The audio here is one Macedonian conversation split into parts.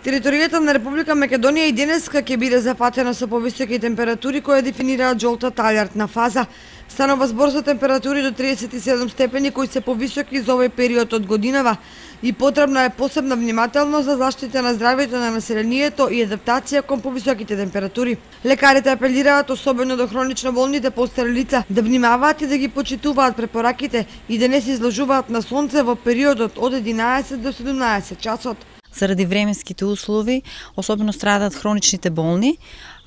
Територијата на Република Македонија и денеска ќе биде зафатена со повисоки температури кои дефинираат жолтата алертна фаза. Станува збор за температури до 37 степени кои се повисоки за овој период од годинава и потребна е посебна внимателност за заштита на здравјето на населението и адаптација кон повисоките температури. Лекарите апелираат особено до хронично болните постари лица да внимаваат и да ги почитуваат препораките и да не се изложуваат на сонце во периодот од 11 до 17 часот. Заради временските услови, особено страдаат хроничните болни,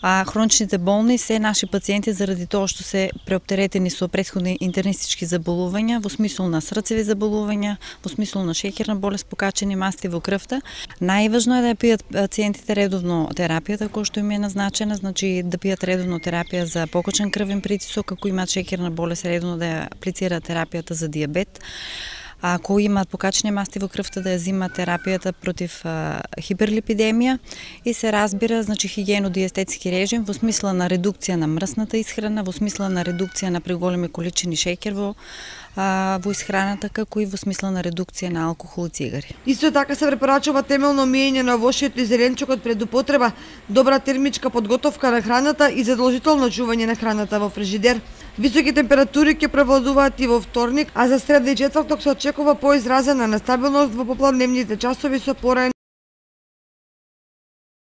а хроничните болни се наши пациенти заради тоа што се преоптеретени со претходни интернистички заболувања, во смисол на срцеви заболувања, во смисол на шеќерна болест, покачени масти во крвта. Најважно е да ја пијат пациентите редовно терапијата која што им е назначена, значи да пијат редовно терапија за покачен крвен притисок, ако имаат шеќерна болест, редовно да ја аплицираат терапијата за дијабет. Ако имаат покачени масти во крвта, да ја земат терапијата против хиперлипидемија и се разбира, значи хигиено-диететски режим во смисла на редукција на мрсната исхрана, во смисла на редукција на преголеми количини шеќер во исхраната, како и во смисла на редукција на алкохол и цигари. Исто така се препорачува темелно миење на овошјето и зеленчукот пред употреба, добра термичка подготовка на храната и задолжително чување на храната во фрижидер. Високи температури ќе превладуваат и во вторник, а за среда и четврток се очекува поизразена нестабилност во попладневните часови со пораен